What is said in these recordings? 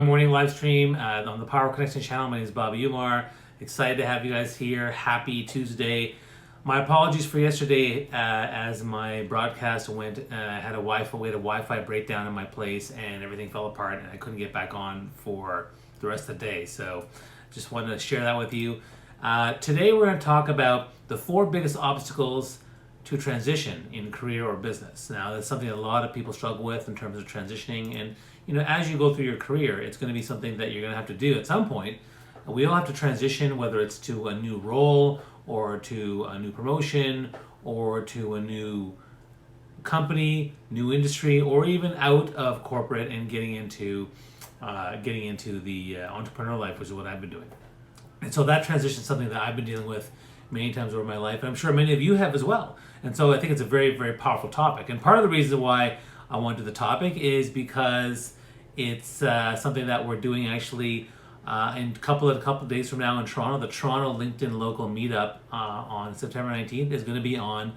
Morning live stream on the Power Connection channel. My name is Bobby Umar. Excited to have you guys here. Happy Tuesday. My apologies for yesterday as my broadcast went, had a Wi-Fi breakdown in my place and everything fell apart and I couldn't get back on for the rest of the day. So just wanted to share that with you. Today we're going to talk about the 4 biggest obstacles to transition in career or business. Now, that's something a lot of people struggle with in terms of transitioning. And, as you go through your career, it's going to be something that you're going to have to do at some point. We all have to transition, whether it's to a new role or to a new promotion or to a new company, new industry, or even out of corporate and getting into the entrepreneur life, which is what I've been doing. And so that transition is something that I've been dealing with many times over my life, and I'm sure many of you have as well. And so I think it's a very, very powerful topic. And part of the reason why I wanted to do the topic is because it's something that we're doing actually in a couple of days from now in Toronto. The Toronto LinkedIn local meetup on September 19th is going to be on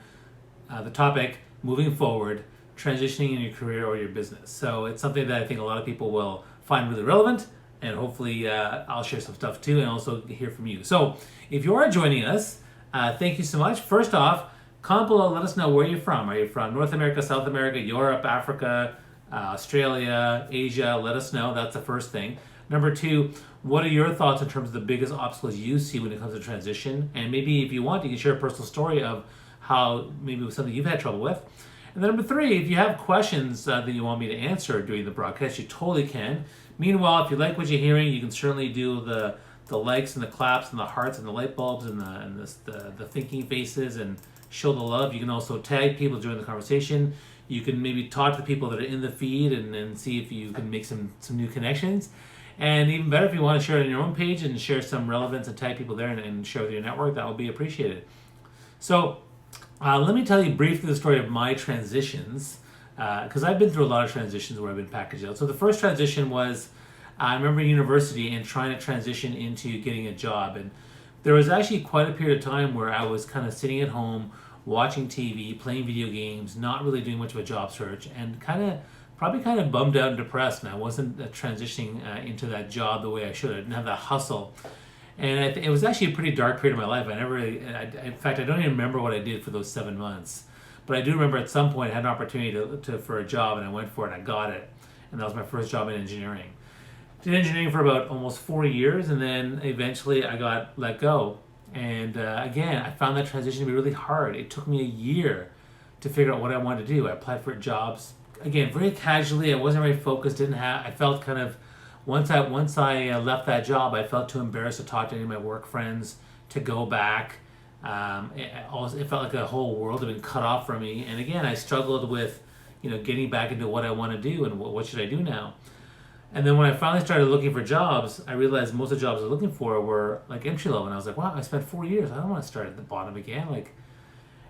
the topic, moving forward, transitioning in your career or your business. So it's something that I think a lot of people will find really relevant, and hopefully I'll share some stuff too and also hear from you. So if you are joining us, thank you so much. First off, comment below, let us know where you're from. Are you from North America, South America, Europe, Africa, Australia, Asia? Let us know. That's the first thing. Number 2, what are your thoughts in terms of the biggest obstacles you see when it comes to transition? And maybe if you want, you can share a personal story of how maybe it was something you've had trouble with. And then number 3, if you have questions that you want me to answer during the broadcast, you totally can. Meanwhile, if you like what you're hearing, you can certainly do the likes and the claps and the hearts and the light bulbs and the thinking faces and show the love. You can also tag people during the conversation. You can maybe talk to the people that are in the feed and see if you can make some new connections. And even better, if you want to share it on your own page and share some relevance and tag people there and share with your network, that will be appreciated. So let me tell you briefly the story of my transitions, because I've been through a lot of transitions where I've been packaged out. So the first transition was, I remember university and trying to transition into getting a job. And there was actually quite a period of time where I was kind of sitting at home, watching TV, playing video games, not really doing much of a job search, and probably kind of bummed out and depressed. And I wasn't transitioning into that job the way I should. I didn't have that hustle. And it was actually a pretty dark period of my life. In fact, I don't even remember what I did for those 7 months. But I do remember at some point I had an opportunity for a job, and I went for it and I got it. And that was my first job in engineering. Did engineering for about almost 4 years, and then eventually I got let go. And again, I found that transition to be really hard. It took me a year to figure out what I wanted to do. I applied for jobs, again, very casually. I wasn't very focused. I felt kind of, once I left that job, I felt too embarrassed to talk to any of my work friends, to go back. It felt like a whole world had been cut off from me. And again, I struggled with, getting back into what I want to do and what should I do now. And then when I finally started looking for jobs, I realized most of the jobs I was looking for were like entry level. And I was like, wow, I spent 4 years. I don't want to start at the bottom again.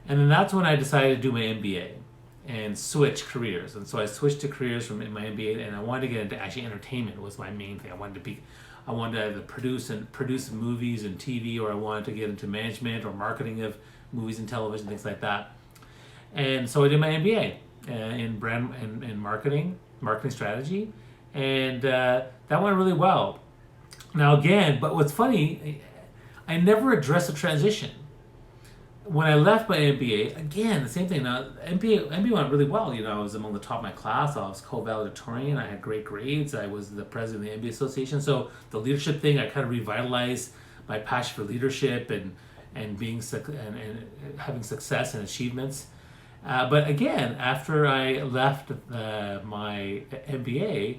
And then that's when I decided to do my MBA and switch careers. And so I switched to careers from my MBA, and I wanted to get into actually entertainment was my main thing. I wanted to either produce movies and TV, or I wanted to get into management or marketing of movies and television, things like that. And so I did my MBA in brand and marketing strategy. And that went really well. Now again, but what's funny, I never addressed the transition. When I left my MBA, again, the same thing. Now, MBA went really well. I was among the top of my class. I was co-valedictorian. I had great grades. I was the president of the MBA Association. So the leadership thing, I kind of revitalized my passion for leadership and being and having success and achievements. But again, after I left my MBA,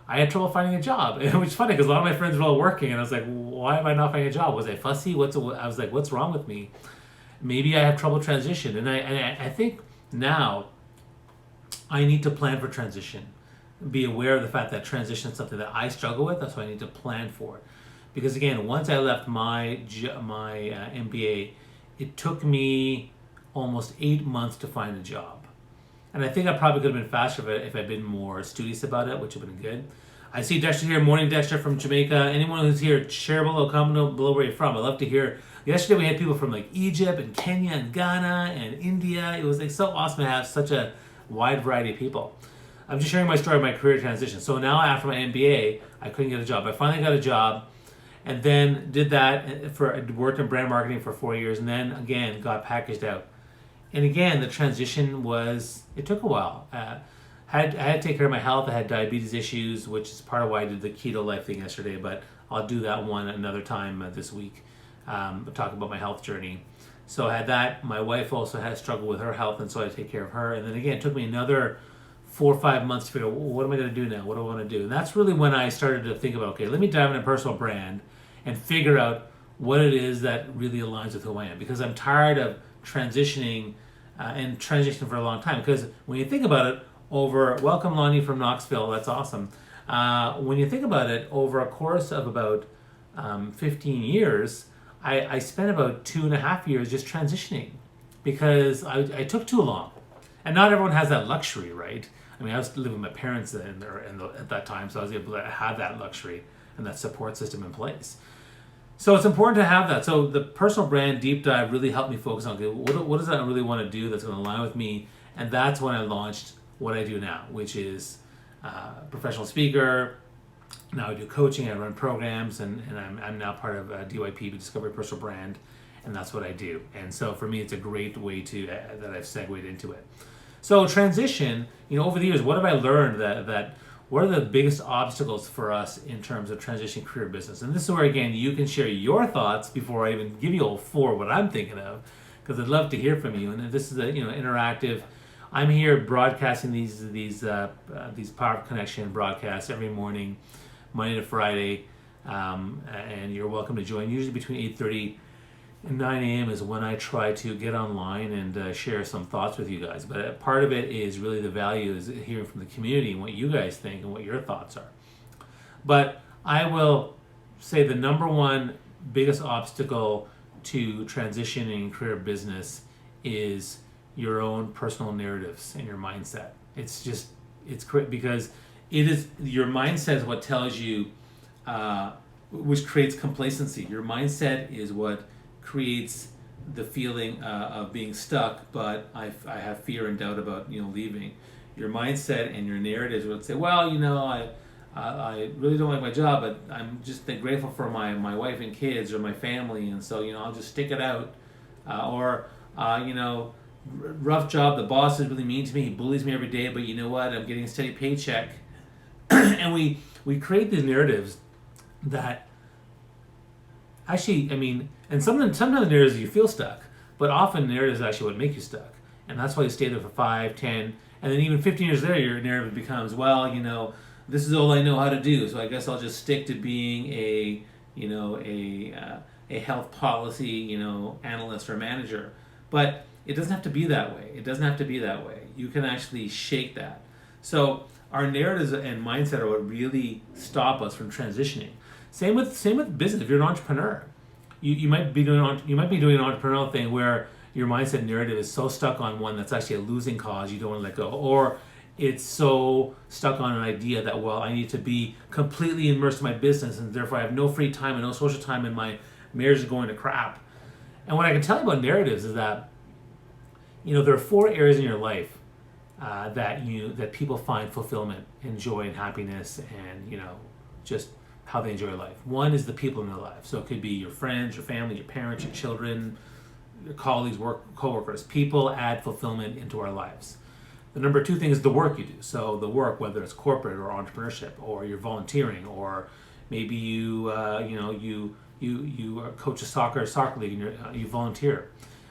I had trouble finding a job, which is funny because a lot of my friends were all working, and I was like, why am I not finding a job? Was I fussy? I was like, what's wrong with me? Maybe I have trouble transition. And I think now I need to plan for transition. Be aware of the fact that transition is something that I struggle with. That's why I need to plan for it. Because again, once I left my MBA, it took me almost 8 months to find a job. And I think I probably could have been faster if I'd been more studious about it, which would have been good. I see Dexter here. Morning, Dexter from Jamaica. Anyone who's here, share below, comment below where you're from. I'd love to hear. Yesterday we had people from Egypt and Kenya and Ghana and India. It was so awesome to have such a wide variety of people. I'm just sharing my story of my career transition. So now after my MBA, I couldn't get a job. I finally got a job, and then did that worked in brand marketing for 4 years, and then again got packaged out. And again, the transition it took a while. I had to take care of my health. I had diabetes issues, which is part of why I did the keto life thing yesterday, but I'll do that one another time this week. Talk about my health journey. So I had that. My wife also had struggled with her health, and so I had to take care of her. And then again, it took me another 4 or 5 months to figure out, what am I going to do now? What do I want to do? And that's really when I started to think about, okay, let me dive into personal brand and figure out what it is that really aligns with who I am. Because I'm tired of transitioning and transitioning for a long time. Because when you think about it, welcome Lonnie from Knoxville, that's awesome. When you think about it, over a course of about 15 years, I spent about 2.5 years just transitioning because I took too long. And not everyone has that luxury, right? I mean, I was living with my parents at that time, so I was able to have that luxury and that support system in place. So it's important to have that. So the personal brand deep dive really helped me focus on, okay, what does that really want to do that's going to align with me? And that's when I launched what I do now, which is professional speaker. Now I do coaching, I run programs, and I'm now part of DYP, Discovery Personal Brand, and that's what I do. And so for me, it's a great way that I've segued into it. So transition, over the years, what have I learned that what are the biggest obstacles for us in terms of transitioning career business? And this is where, again, you can share your thoughts before I even give you all four what I'm thinking of, because I'd love to hear from you. And this is a interactive. I'm here broadcasting these Power Connection broadcasts every morning, Monday to Friday, and you're welcome to join. Usually between 8:30 and 9 a.m. is when I try to get online and share some thoughts with you guys. But part of it is really the value is hearing from the community and what you guys think and what your thoughts are. But I will say the number one biggest obstacle to transitioning career business is your own personal narratives and your mindset. It's great because it is your mindset is what tells you, which creates complacency. Your mindset is what creates the feeling of being stuck, but I have fear and doubt about leaving. Your mindset and your narratives would say, well, I really don't like my job, but I'm just grateful for my wife and kids or my family, and so I'll just stick it out. Or rough job, the boss is really mean to me, he bullies me every day, but you know what, I'm getting a steady paycheck. And we create these narratives that actually, and sometimes the narratives you feel stuck, but often narratives are actually what make you stuck. And that's why you stay there for 5, 10, and then even 15 years later, your narrative becomes, well, this is all I know how to do, so I guess I'll just stick to being a health policy, analyst or manager. But it doesn't have to be that way. You can actually shake that. So our narratives and mindset are what really stop us from transitioning. Same with business. If you're an entrepreneur, you might be doing an entrepreneurial thing where your mindset narrative is so stuck on one that's actually a losing cause you don't want to let go, or it's so stuck on an idea that, well, I need to be completely immersed in my business and therefore I have no free time and no social time and my marriage is going to crap. And what I can tell you about narratives is that there are 4 areas in your life that people find fulfillment and joy and happiness and just how they enjoy life. One is the people in their life. So it could be your friends, your family, your parents, your children, your colleagues, co-workers. People add fulfillment into our lives. The number 2 thing is the work you do. So the work, whether it's corporate or entrepreneurship, or you're volunteering, or maybe you coach a soccer league and you volunteer.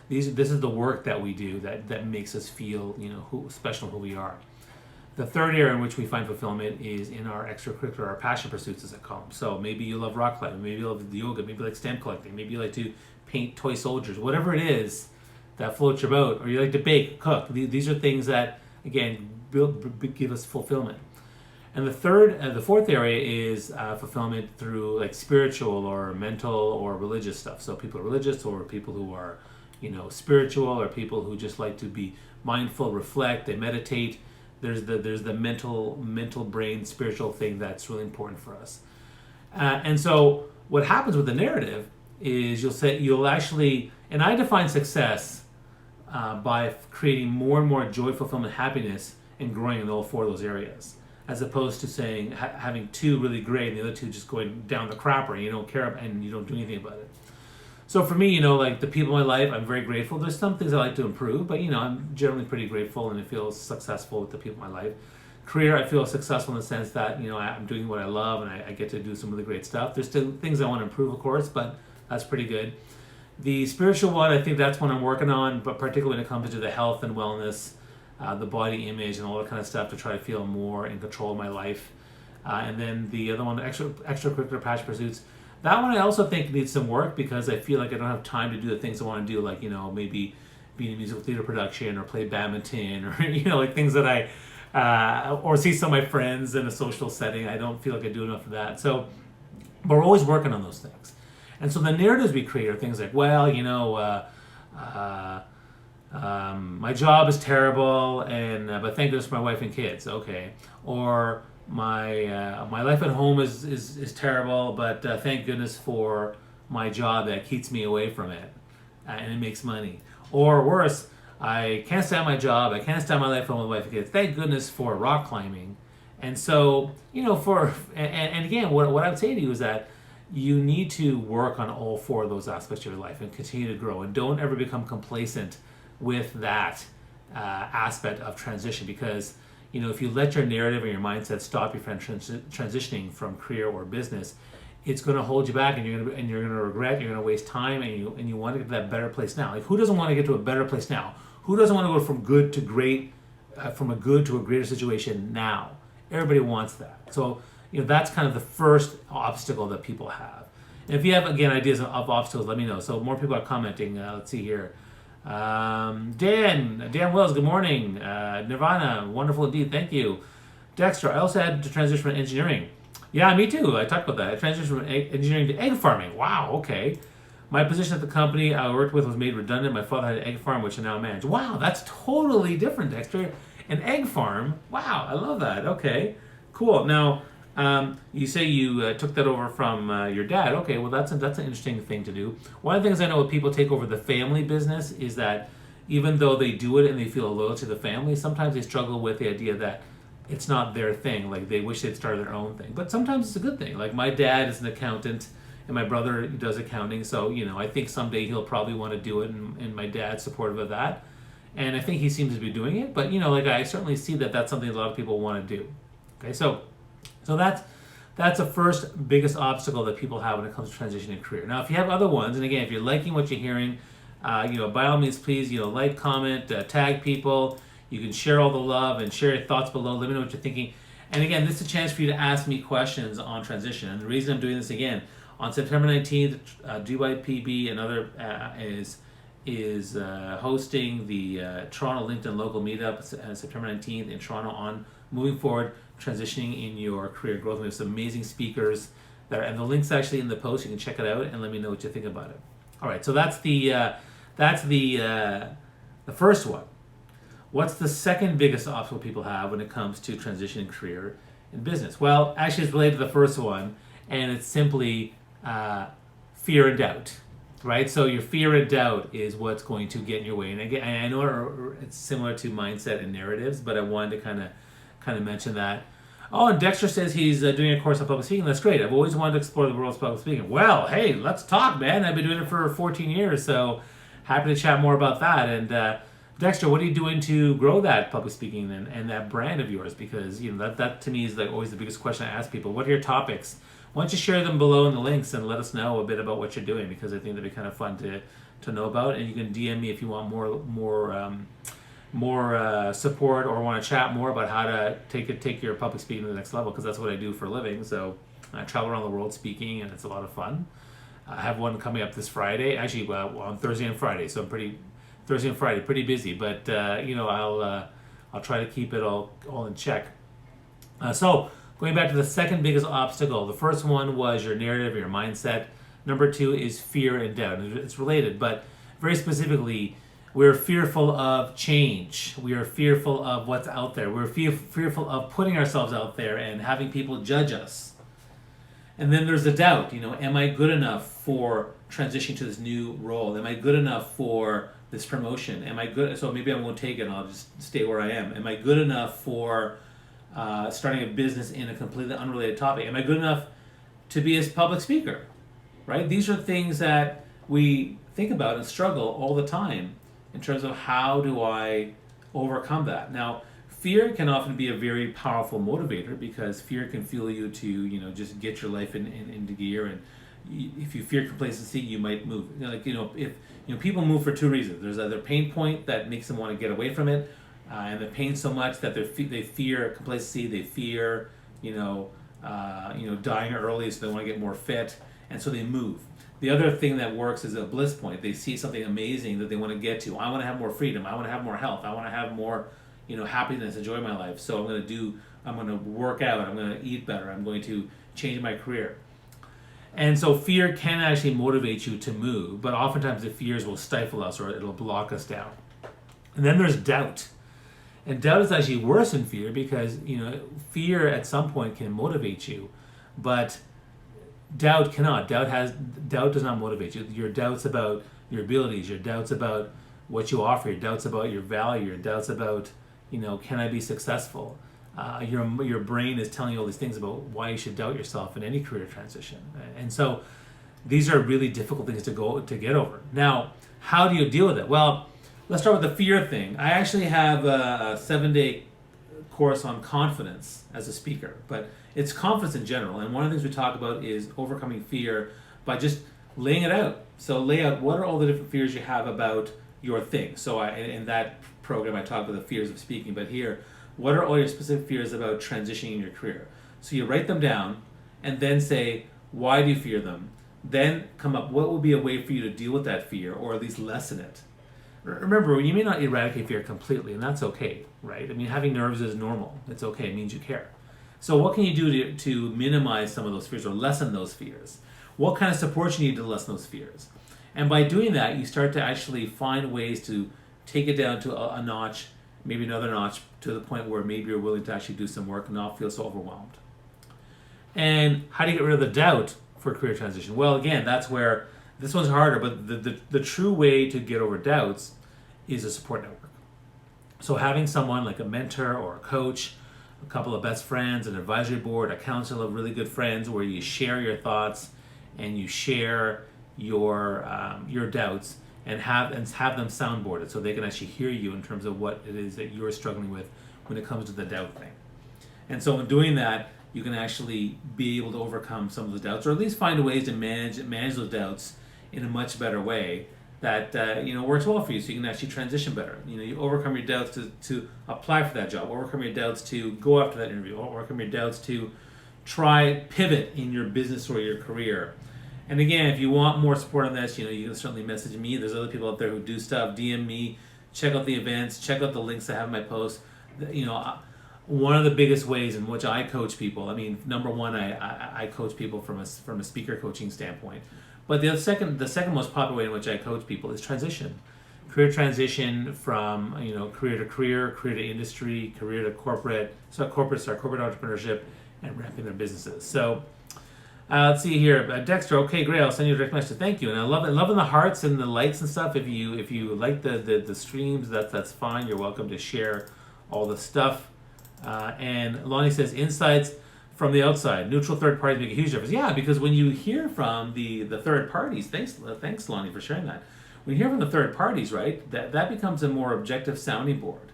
This is the work that we do that makes us feel special who we are. The third area in which we find fulfillment is in our extracurricular, our passion pursuits, as I call them. So maybe you love rock climbing, maybe you love the yoga, maybe you like stamp collecting, maybe you like to paint toy soldiers, whatever it is that floats your boat, or you like to bake, cook. These are things that, again, give us fulfillment. And the fourth area is fulfillment through like spiritual or mental or religious stuff. So people are religious, or people who are spiritual, or people who just like to be mindful, reflect, they meditate. There's the mental brain spiritual thing that's really important for us. And so what happens with the narrative is you'll actually, and I define success by creating more and more joy, fulfillment, happiness, and growing in all 4 of those areas, as opposed to saying having 2 really great and the other 2 just going down the crapper and you don't care and you don't do anything about it. So for me, like the people in my life, I'm very grateful. There's some things I like to improve, but I'm generally pretty grateful and I feel successful with the people in my life. Career, I feel successful in the sense that I'm doing what I love and I get to do some really great stuff. There's still things I want to improve, of course, but that's pretty good. The spiritual one, I think that's one I'm working on, but particularly when it comes to the health and wellness, the body image and all that kind of stuff, to try to feel more in control of my life. And then the other one, extracurricular passion pursuits. That one I also think needs some work because I feel like I don't have time to do the things I want to do, like maybe be in a musical theater production or play badminton or like things that or see some of my friends in a social setting. I don't feel like I do enough of that. So, but we're always working on those things. And so the narratives we create are things like, my job is terrible, but thank goodness for my wife and kids. Okay, or my life at home is terrible, but thank goodness for my job that keeps me away from it, and it makes money. Or worse, I can't stand my job, I can't stand my life at home with my wife and kids. Thank goodness for rock climbing. And so, and again, what I would say to you is that you need to work on all 4 of those aspects of your life and continue to grow, and don't ever become complacent with that aspect of transition, because if you let your narrative or your mindset stop you from transitioning from career or business, it's going to hold you back, and you're going to regret. You're going to waste time, and you want to get to that better place now. Like, who doesn't want to get to a better place now? Who doesn't want to go from good to great, from a good to a greater situation now? Everybody wants that. So that's kind of the first obstacle that people have. And if you have, again, ideas of obstacles, let me know. So more people are commenting. Let's see here. Dan Wells, good morning. Nirvana, wonderful indeed, thank you. Dexter, I also had to transition from engineering. Yeah, me too. I talked about that. I transitioned from engineering to egg farming. Wow, okay. My position at the company I worked with was made redundant. My father had an egg farm, which I now manage. Wow, that's totally different, Dexter. An egg farm? Wow, I love that. Okay, cool. Now, you say you took that over from your dad. Okay, well that's an interesting thing to do. One of the things I know when people take over the family business is that even though they do it and they feel loyal to the family, sometimes they struggle with the idea that it's not their thing. Like they wish they'd started their own thing. But sometimes it's a good thing. Like my dad is an accountant and my brother does accounting. So, I think someday he'll probably want to do it, and my dad's supportive of that. And I think he seems to be doing it. But, I certainly see that that's something a lot of people want to do. Okay, so that's the first biggest obstacle that people have when it comes to transitioning career. Now, if you have other ones, and again, if you're liking what you're hearing, by all means, please, like, comment, tag people. You can share all the love and share your thoughts below. Let me know what you're thinking. And again, this is a chance for you to ask me questions on transition. And the reason I'm doing this again, on September 19th, GYPB and other is hosting the Toronto LinkedIn local meetup September 19th in Toronto on moving forward, transitioning in your career growth. We have some amazing speakers there, and the link's actually in the post. You can check it out and let me know what you think about it. All right, so that's the first one. What's the second biggest obstacle people have when it comes to transitioning career in business? Well, actually, it's related to the first one, and it's simply fear and doubt. Right, so your fear and doubt is what's going to get in your way. And again, I know it's similar to mindset and narratives, but I wanted to kind of mention that. Oh, and Dexter says he's doing a course on public speaking. That's great. I've always wanted to explore the world of public speaking. Well, hey, let's talk, man. I've been doing it for 14 years, so happy to chat more about that. And Dexter, what are you doing to grow that public speaking and that brand of yours? Because that to me is like always the biggest question I ask people. What are your topics? Why don't you share them below in the links and let us know a bit about what you're doing, because I think that'd be kind of fun to know about. And you can DM me if you want more support or want to chat more about how to take your public speaking to the next level, because that's what I do for a living. So I travel around the world speaking, and it's a lot of fun. I have one coming up this Friday, actually on Thursday and Friday. So I'm pretty busy, but I'll try to keep it all in check. So going back to the second biggest obstacle, the first one was your narrative, your mindset. Number 2 is fear and doubt. It's related, but very specifically, we're fearful of change. We are fearful of what's out there. We're fearful of putting ourselves out there and having people judge us. And then there's the doubt, am I good enough for transitioning to this new role? Am I good enough for this promotion? Am I good? So maybe I won't take it and I'll just stay where I am. Am I good enough for starting a business in a completely unrelated topic? Am I good enough to be a public speaker? Right? These are things that we think about and struggle all the time in terms of how do I overcome that. Now, fear can often be a very powerful motivator because fear can fuel you to, just get your life into gear. And if you fear complacency, you might move. If people move for two reasons. There's either pain point that makes them want to get away from it, and the pain so much that they fear complacency, they fear, dying early, so they want to get more fit, and so they move. The other thing that works is a bliss point. They see something amazing that they want to get to. I want to have more freedom. I want to have more health. I want to have more, happiness, enjoy my life. So I'm going to work out. I'm going to eat better. I'm going to change my career. And so fear can actually motivate you to move, but oftentimes the fears will stifle us or it'll block us down. And then there's doubt. And doubt is actually worse than fear because, fear at some point can motivate you, but doubt cannot. Doubt does not motivate you. Your doubts about your abilities, your doubts about what you offer, your doubts about your value, your doubts about, can I be successful? Your brain is telling you all these things about why you should doubt yourself in any career transition. And so these are really difficult things to get over. Now, how do you deal with it? Well, let's start with the fear thing. I actually have a 7-day course on confidence as a speaker, but it's confidence in general. And one of the things we talk about is overcoming fear by just laying it out. So lay out what are all the different fears you have about your thing. So in that program, I talk about the fears of speaking, but here, what are all your specific fears about transitioning in your career? So you write them down and then say, why do you fear them? Then come up, what would be a way for you to deal with that fear or at least lessen it? Remember, you may not eradicate fear completely, and that's okay, right? I mean, having nerves is normal. It's okay. It means you care. So what can you do to minimize some of those fears or lessen those fears? What kind of support you need to lessen those fears? And by doing that, you start to actually find ways to take it down to a notch, maybe another notch, to the point where maybe you're willing to actually do some work and not feel so overwhelmed. And how do you get rid of the doubt for career transition? Well, again, that's where this one's harder, but the true way to get over doubts is a support network. So having someone like a mentor or a coach, a couple of best friends, an advisory board, a council of really good friends where you share your thoughts and you share your doubts and have them soundboarded so they can actually hear you in terms of what it is that you're struggling with when it comes to the doubt thing. And so in doing that, you can actually be able to overcome some of those doubts, or at least find ways to manage those doubts in a much better way that works well for you, so you can actually transition better. You overcome your doubts to apply for that job, overcome your doubts to go after that interview, overcome your doubts to pivot in your business or your career. And again, if you want more support on this, you can certainly message me. There's other people out there who do stuff. DM me, check out the events, check out the links I have in my posts. One of the biggest ways in which I coach people, number one, I coach people from a speaker coaching standpoint. But the second most popular way in which I coach people is transition. Career transition from career to career, career to industry, career to corporate entrepreneurship, and ramping their businesses. So let's see here, Dexter. Okay, great. I'll send you a direct message. Thank you. And I loving the hearts and the likes and stuff. If you like the streams, that's fine. You're welcome to share all the stuff. And Lonnie says insights from the outside, neutral third parties make a huge difference. Yeah, because when you hear from the third parties, thanks Lonnie for sharing that. When you hear from the third parties, right, that becomes a more objective sounding board.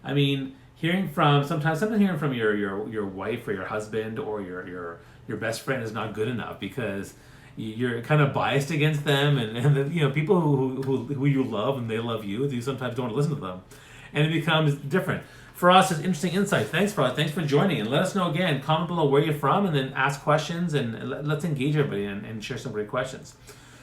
Sometimes hearing from your wife or your husband or your best friend is not good enough because you're kind of biased against them, and people who you love and they love you, you sometimes don't want to listen to them, and it becomes different. For us, it's interesting insights. Thanks for joining, and let us know again. Comment below where you're from, and then ask questions, and let's engage everybody and share some great questions.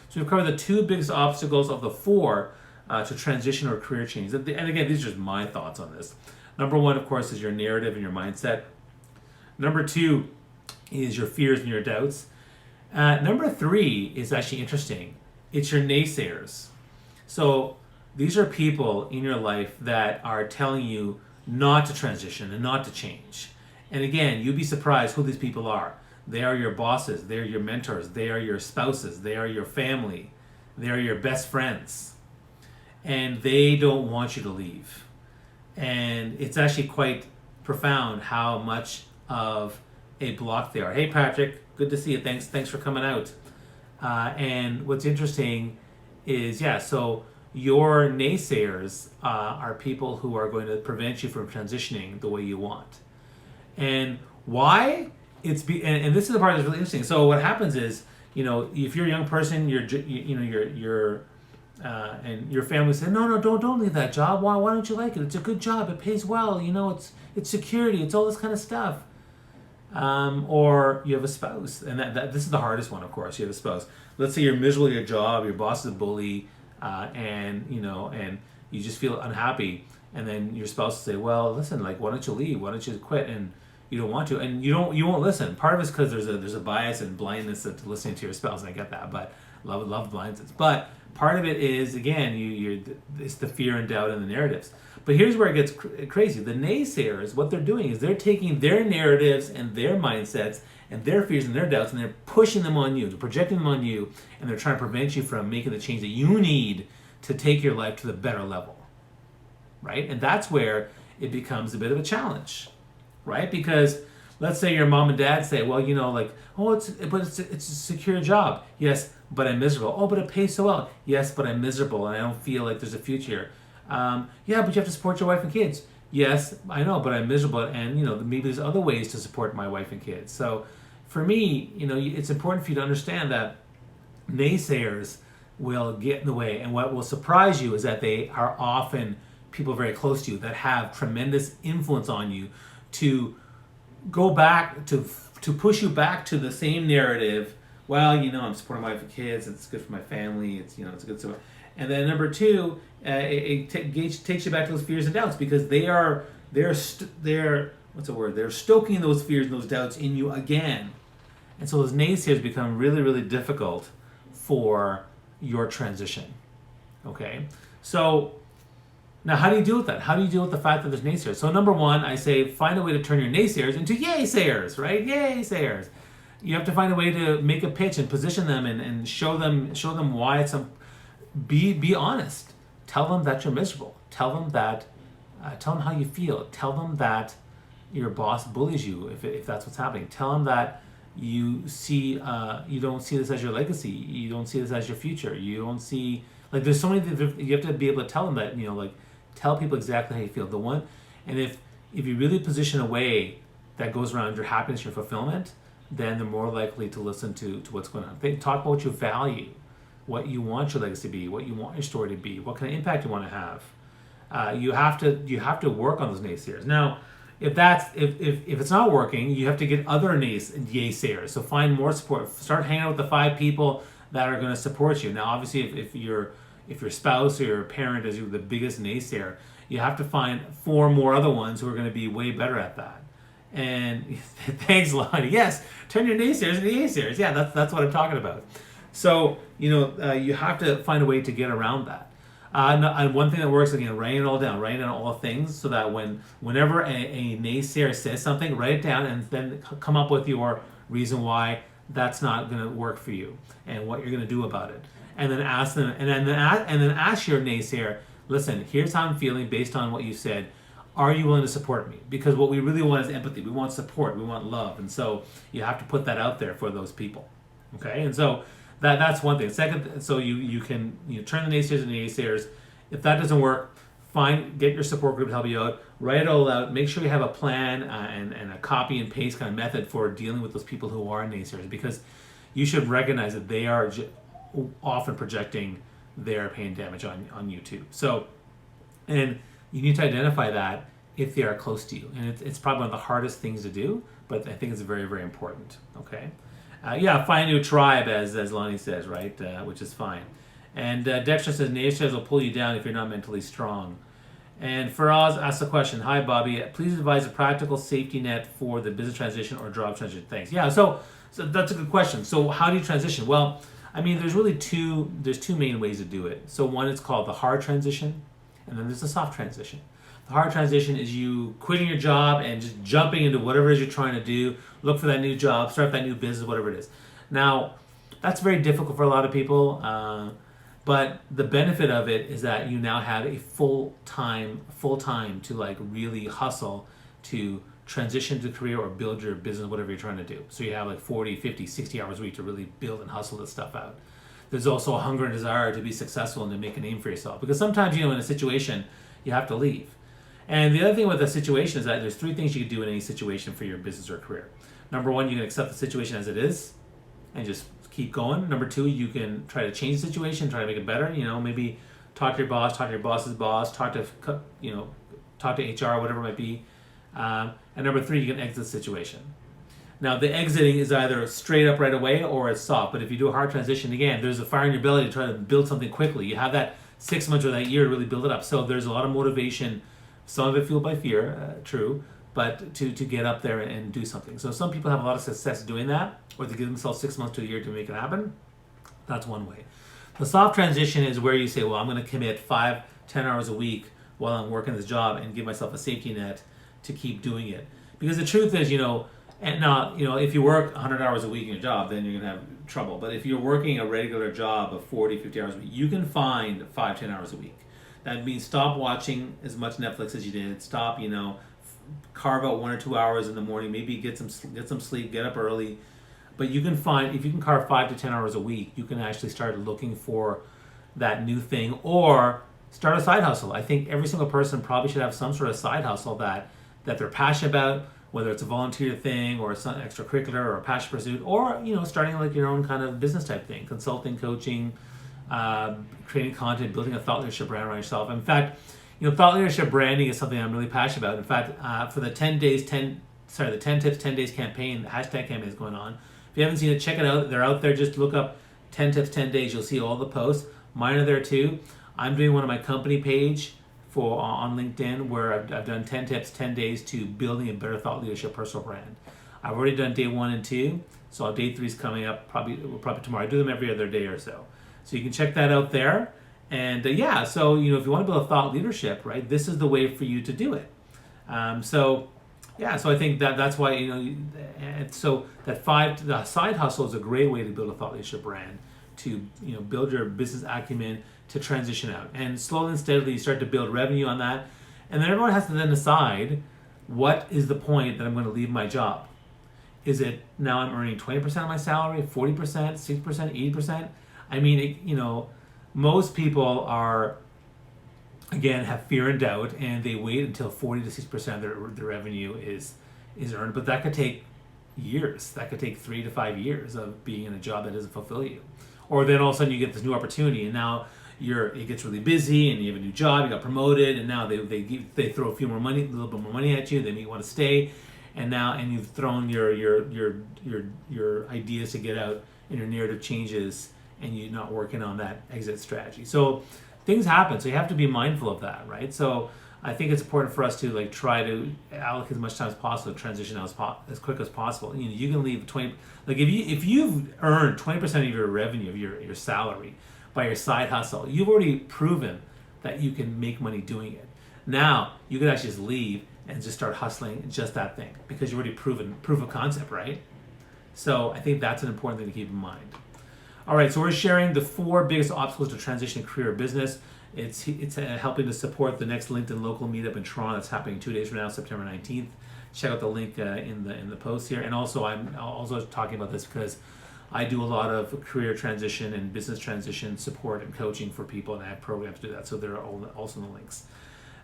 So we've covered the two biggest obstacles of the four to transition or career change. And again, these are just my thoughts on this. Number one, of course, is your narrative and your mindset. Number two is your fears and your doubts. Number three is actually interesting. It's your naysayers. So these are people in your life that are telling you not to transition and not to change. And again, you'd be surprised who these people are. They are your bosses, they are your mentors, they are your spouses, they are your family, they are your best friends. and they don't want you to leave. And it's actually quite profound how much of a block they are. Hey Patrick, good to see you. Thanks for coming out. And what's interesting is, so your naysayers are people who are going to prevent you from transitioning the way you want. And why? And this is the part that's really interesting. So what happens is, if you're a young person, and your family said, no, don't leave that job. Why don't you like it? It's a good job. It pays well. It's security. It's all this kind of stuff. Or you have a spouse, and this is the hardest one, of course. You have a spouse. Let's say you're miserable at your job. Your boss is a bully, and you just feel unhappy. And then your spouse will say, well, listen, like, why don't you leave? Why don't you quit? And you don't want to, and you won't listen. Part of it's because there's a bias and blindness to listening to your spouse, and I get that, but love blindness. But part of it is, again, it's the fear and doubt and the narratives. But here's where it gets crazy. The naysayers, what they're doing is they're taking their narratives and their mindsets and their fears and their doubts, and they're pushing them on you, they're projecting them on you, and they're trying to prevent you from making the change that you need to take your life to the better level, right? And that's where it becomes a bit of a challenge, right? Because let's say your mom and dad say, well, it's a secure job. Yes, but I'm miserable. Oh, but it pays so well. Yes, but I'm miserable and I don't feel like there's a future. But you have to support your wife and kids. Yes, I know, but I'm miserable, and maybe there's other ways to support my wife and kids. So for me, it's important for you to understand that naysayers will get in the way, and what will surprise you is that they are often people very close to you that have tremendous influence on you to go back to push you back to the same narrative. Well, I'm supporting my wife and kids. It's good for my family. It's it's a good support. And then number two, it takes you back to those fears and doubts, because they're stoking those fears and those doubts in you again. And so those naysayers become really, really difficult for your transition. Okay? So now how do you deal with that? How do you deal with the fact that there's naysayers? So number one, I say find a way to turn your naysayers into yay sayers, right? Yay sayers. You have to find a way to make a pitch and position them and show them why it's be honest. Tell them that you're miserable. Tell them how you feel. Tell them that your boss bullies you if that's what's happening. Tell them that you don't see this as your legacy. You don't see this as your future. You don't see, there's so many, you have to be able to tell them that, tell people exactly how you feel. And if you really position a way that goes around your happiness, your fulfillment, then they're more likely to listen to what's going on. They talk about what you value, what you want your legacy to be, what you want your story to be, what kind of impact you want to have. You have to work on those naysayers. Now, if it's not working, you have to get other naysayers. So find more support. Start hanging out with the 5 people that are going to support you. Now, obviously, if your spouse or your parent is the biggest naysayer, you have to find 4 more other ones who are going to be way better at that. And thanks, Lonnie. Yes, turn your naysayers into naysayers. Yeah, that's what I'm talking about. So you have to find a way to get around that. And one thing that works, again, writing it all down, writing down all the things, so that whenever a naysayer says something, write it down and then come up with your reason why that's not going to work for you and what you're going to do about it. And then ask them, and then ask your naysayer, listen, here's how I'm feeling based on what you said. Are you willing to support me? Because what we really want is empathy. We want support. We want love. And so you have to put that out there for those people. Okay? And so that's one thing. Second, so you can turn the naysayers into naysayers. If that doesn't work, get your support group to help you out. Write it all out. Make sure you have a plan and a copy and paste kind of method for dealing with those people who are naysayers, because you should recognize that they are often projecting their pain and damage on you too. So, and you need to identify that if they are close to you. And it's probably one of the hardest things to do, but I think it's very, very important. Okay? Find a new tribe, as Lonnie says, right? Which is fine. And Dexter says, naysayers will pull you down if you're not mentally strong. And Faraz asks a question. Hi, Bobby. Please advise a practical safety net for the business transition or job transition. Thanks. Yeah, so that's a good question. So how do you transition? Well, I mean, there's two main ways to do it. So one is called the hard transition, and then there's the soft transition. The hard transition is you quitting your job and just jumping into whatever it is you're trying to do, look for that new job, start that new business, whatever it is. Now, that's very difficult for a lot of people. But the benefit of it is that you now have a full time to like really hustle to transition to career or build your business, whatever you're trying to do. So you have like 40, 50, 60 hours a week to really build and hustle this stuff out. There's also a hunger and desire to be successful and to make a name for yourself. Because sometimes, in a situation, you have to leave. And the other thing with the situation is that there's 3 things you can do in any situation for your business or career. Number 1, you can accept the situation as it is and just keep going. Number 2, you can try to change the situation, try to make it better. Maybe talk to your boss, talk to your boss's boss, talk to HR, whatever it might be. And number 3, you can exit the situation. Now, the exiting is either straight up right away or it's soft. But if you do a hard transition, again, there's a fire in your belly to try to build something quickly. You have that 6 months or that year to really build it up. So there's a lot of motivation, some of it fueled by fear, true, but to get up there and do something. So some people have a lot of success doing that, or they give themselves 6 months to a year to make it happen. That's one way. The soft transition is where you say, well, I'm going to commit 5-10 hours a week while I'm working this job and give myself a safety net to keep doing it. Because the truth is, and now, if you work 100 hours a week in your job, then you're going to have trouble. But if you're working a regular job of 40, 50 hours a week, you can find 5-10 hours a week. That means stop watching as much Netflix as you did. Stop, carve out 1 or 2 hours in the morning. Maybe get some sleep, get up early. But you can find, if you can carve 5 to 10 hours a week, you can actually start looking for that new thing or start a side hustle. I think every single person probably should have some sort of side hustle that they're passionate about, whether it's a volunteer thing or some extracurricular or a passion pursuit, or starting like your own kind of business type thing, consulting, coaching, creating content, building a thought leadership brand around yourself. In fact, thought leadership branding is something I'm really passionate about. In fact, for the 10 tips 10 days campaign, the hashtag campaign is going on. If you haven't seen it, check it out. They're out there. Just look up 10 tips 10 days. You'll see all the posts. Mine are there too. I'm doing one on my company page on LinkedIn where I've done 10 tips 10 days to building a better thought leadership personal brand. I've already done day 1 and 2, so day 3 is coming up probably tomorrow. I do them every other day or so. So you can check that out there. And so if you want to build a thought leadership, right, this is the way for you to do it. So I think that's why the side hustle is a great way to build a thought leadership brand, to build your business acumen, to transition out, and slowly and steadily you start to build revenue on that, and then everyone has to then decide, what is the point that I'm going to leave my job? Is it now I'm earning 20% of my salary, 40%, 60%, 80%? I mean, most people are, again, have fear and doubt, and they wait until 40 to 60% of their revenue is earned. But that could take years. That could take 3 to 5 years of being in a job that doesn't fulfill you. Or then all of a sudden you get this new opportunity, and now it gets really busy, and you have a new job, you got promoted, and now they throw a little bit more money at you. They may want to stay, and you've thrown your ideas to get out, and your narrative changes, and you're not working on that exit strategy. So things happen, so you have to be mindful of that, right? So I think it's important for us to try to allocate as much time as possible to transition as quick as possible. You can leave 20, if you've earned 20% of your revenue, of your salary, by your side hustle, you've already proven that you can make money doing it. Now you can actually just leave and just start hustling just that thing, because you've already proven proof of concept, right? So I think that's an important thing to keep in mind. All right, so we're sharing the 4 biggest obstacles to transitioning career or business. It's helping to support the next LinkedIn local meetup in Toronto that's happening 2 days from now, September 19th. Check out the link in the post here. And also, I'm also talking about this because I do a lot of career transition and business transition support and coaching for people, and I have programs to do that. So they're also in the links.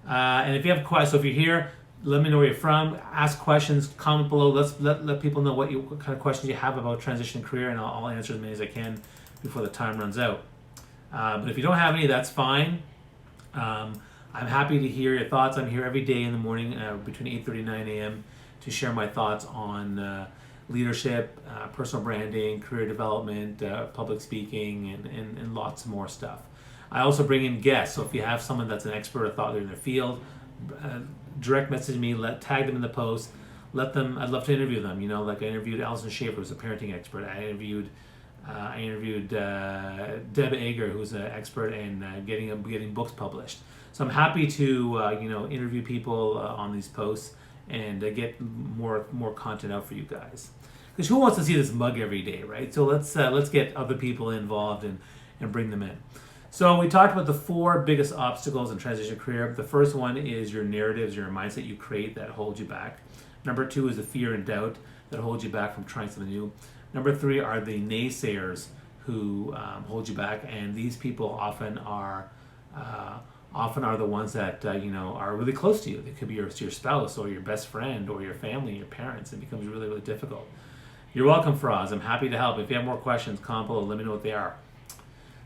And if you have questions, so if you're here, let me know where you're from. Ask questions, comment below. Let people know what kind of questions you have about transition career, and I'll answer as many as I can before the time runs out. But if you don't have any, that's fine. I'm happy to hear your thoughts. I'm here every day in the morning between 8:30 and 9 a.m. to share my thoughts on leadership, personal branding, career development, public speaking, and lots more stuff. I also bring in guests. So if you have someone that's an expert or thought leader in their field, direct message me, tag them in the post. I'd love to interview them. Like I interviewed Alison Schaefer, who's a parenting expert. I interviewed Deb Ager, who's an expert in getting books published. So I'm happy to interview people on these posts and get more content out for you guys. Because who wants to see this mug every day, right? So let's get other people involved and bring them in. So we talked about the 4 biggest obstacles in transition career. The first one is your narratives, your mindset you create that hold you back. Number 2 is the fear and doubt that hold you back from trying something new. Number 3 are the naysayers who hold you back, and these people often are the ones that are really close to you. They could be your spouse or your best friend or your family, your parents. It becomes really, really difficult. You're welcome, Faraz. I'm happy to help. If you have more questions, comment below. Let me know what they are.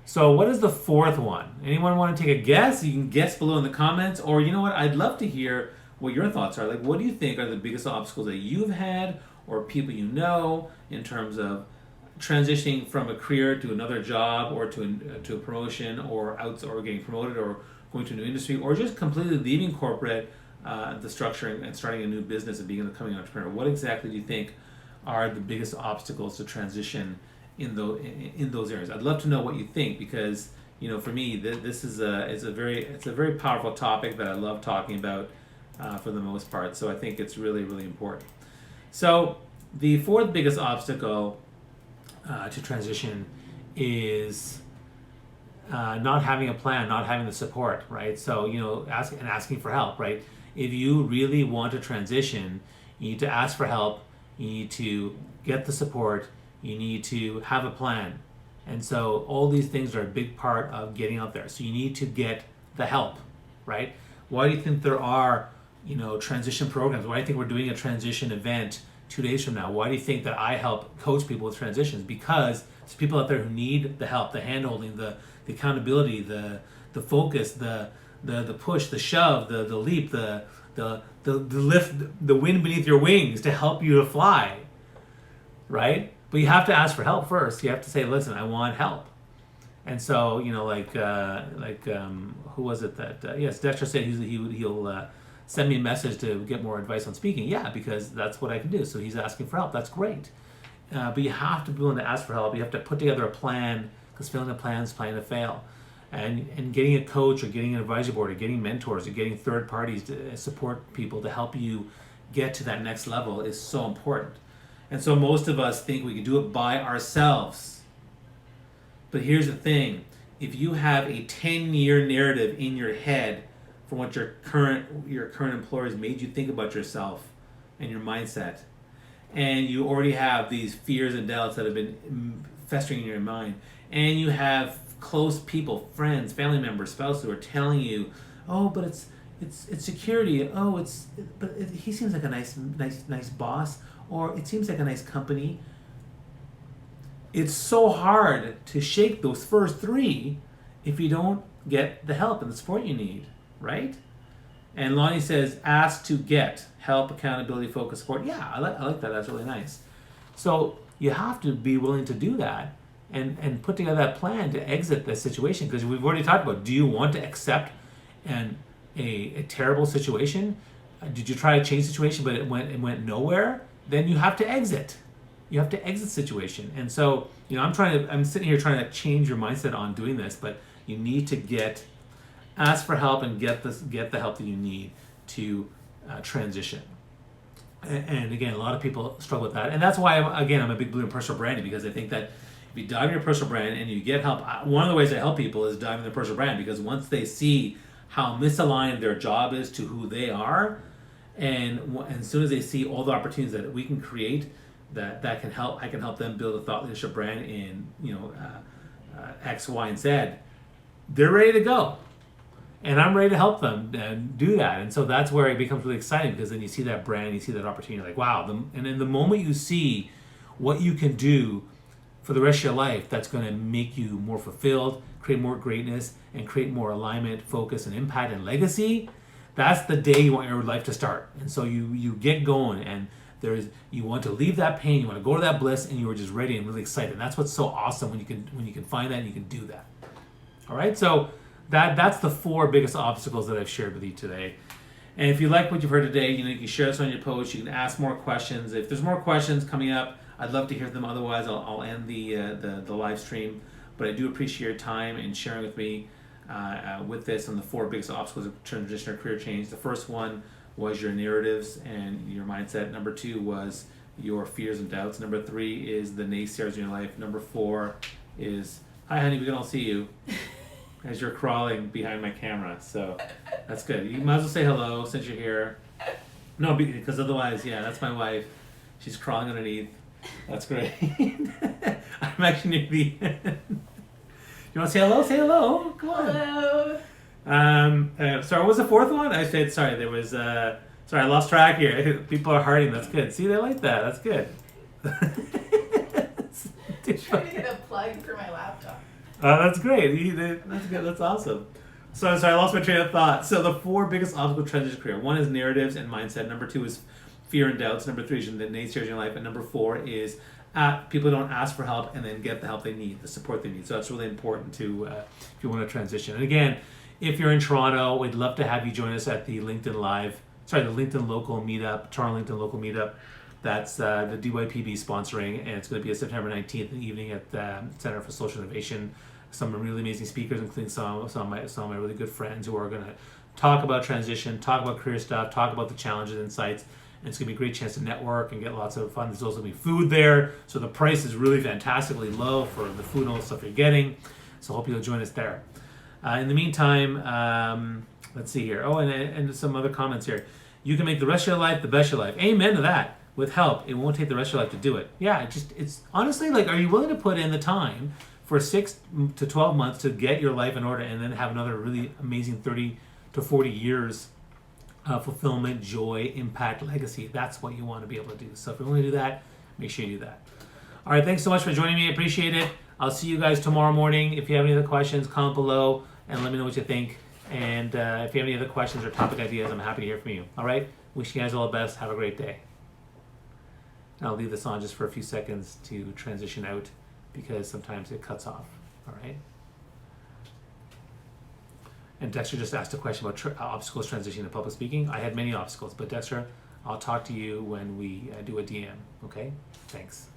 So what is the 4th one? Anyone want to take a guess? You can guess below in the comments, or you know what? I'd love to hear what your thoughts are. Like, what do you think are the biggest obstacles that you've had or people you know in terms of transitioning from a career to another job or to a promotion or getting promoted or going to a new industry or just completely leaving corporate, the structure and starting a new business and becoming an entrepreneur? What exactly do you think are the biggest obstacles to transition in those areas? I'd love to know what you think, because for me this is a very powerful topic that I love talking about for the most part. So I think it's really, really important. So the 4th biggest obstacle to transition is not having a plan, not having the support, right? So asking for help, right? If you really want to transition, you need to ask for help. You need to get the support. You need to have a plan. And so all these things are a big part of getting out there. So you need to get the help, right? Why do you think there are, transition programs? Why do you think we're doing a transition event 2 days from now? Why do you think that I help coach people with transitions? Because there's people out there who need the help, the hand-holding, the accountability, the focus, the push, the shove, the leap, the lift, the wind beneath your wings to help you to fly, right? But you have to ask for help first. You have to say, listen, I want help. And so, who was it that, yes, Dexter said he'll send me a message to get more advice on speaking. Yeah, because that's what I can do. So he's asking for help. That's great. But you have to be willing to ask for help. You have to put together a plan, because failing a plan is planning to fail. And getting a coach or getting an advisory board or getting mentors or getting third parties to support people to help you get to that next level is so important. And so most of us think we can do it by ourselves. But here's the thing. If you have a 10-year narrative in your head from what your current employers made you think about yourself and your mindset, and you already have these fears and doubts that have been festering in your mind, and you have close people, friends, family members, spouses who are telling you, oh, but it's security. Oh, he seems like a nice boss, or it seems like a nice company. It's so hard to shake those first 3 if you don't get the help and the support you need, right? And Lonnie says, ask to get help, accountability, focus, support. Yeah, I like that. That's really nice. So you have to be willing to do that and put together that plan to exit this situation, because we've already talked about, do you want to accept a terrible situation? Did you try to change the situation but it went nowhere? Then you have to exit. You have to exit the situation. And so, I'm sitting here trying to change your mindset on doing this, but you need to ask for help and get the help that you need to transition. And again, a lot of people struggle with that. And that's why, I'm a big believer in personal branding, because I think that if you dive in your personal brand and you get help, one of the ways I help people is dive in their personal brand, because once they see how misaligned their job is to who they are, and as soon as they see all the opportunities that we can create, that can help, I can help them build a thought leadership brand in X, Y, and Z. They're ready to go, and I'm ready to help them do that. And so that's where it becomes really exciting, because then you see that brand, you see that opportunity, like wow. And in the moment you see what you can do for the rest of your life, that's going to make you more fulfilled, create more greatness, and create more alignment, focus, and impact and legacy. That's the day you want your life to start. And so you get going, and you want to leave that pain, you want to go to that bliss, and you are just ready and really excited. And that's what's so awesome when you can find that and you can do that. All right, so that's the 4 biggest obstacles that I've shared with you today. And if you like what you've heard today, you can share this on your post. You can ask more questions. If there's more questions coming up, I'd love to hear them. Otherwise, I'll end the live stream. But I do appreciate your time and sharing with me with this on the 4 biggest obstacles of transition or career change. The first one was your narratives and your mindset. Number 2 was your fears and doubts. Number 3 is the naysayers in your life. Number 4 is, hi honey, we can all see you. as you're crawling behind my camera. So that's good. You might as well say hello since you're here. No, because otherwise, yeah, that's my wife. She's crawling underneath. That's great. I'm actually near the end. You want to say hello? Say hello. Come on. Hello. Sorry, what was the fourth one? I said, sorry, there was, sorry, I lost track here. People are hearting. That's good. See, they like that. That's good. Trying to get a plug for my laptop. That's great. That's good. That's awesome. So sorry, I lost my train of thought. So the 4 biggest obstacles to transition career. 1 is narratives and mindset. Number 2 is fear and doubts. Number 3 is the naysayers in your life. And number 4 is people don't ask for help and then get the help they need, the support they need. So that's really important to if you want to transition. And again, if you're in Toronto, we'd love to have you join us at the LinkedIn Local Meetup, Toronto LinkedIn Local Meetup. That's the DYPB sponsoring, and it's going to be September 19th in the evening at the Center for Social Innovation. Some really amazing speakers, including some of my really good friends who are going to talk about transition, talk about career stuff, talk about the challenges and insights. And it's going to be a great chance to network and get lots of fun. There's also going to be food there, so the price is really fantastically low for the food and all the stuff you're getting. So I hope you'll join us there. In the meantime, let's see here. Oh, and some other comments here. You can make the rest of your life the best of your life. Amen to that. With help, it won't take the rest of your life to do it. Yeah, it's honestly like, are you willing to put in the time for 6 to 12 months to get your life in order and then have another really amazing 30 to 40 years of fulfillment, joy, impact, legacy? That's what you want to be able to do. So if you want to do that, make sure you do that. All right, thanks so much for joining me. I appreciate it. I'll see you guys tomorrow morning. If you have any other questions, comment below and let me know what you think. And if you have any other questions or topic ideas, I'm happy to hear from you. All right, wish you guys all the best. Have a great day. And I'll leave this on just for a few seconds to transition out because sometimes it cuts off. All right. And Dexter just asked a question about obstacles transitioning to public speaking. I had many obstacles, but Dexter, I'll talk to you when we do a DM. Okay? Thanks.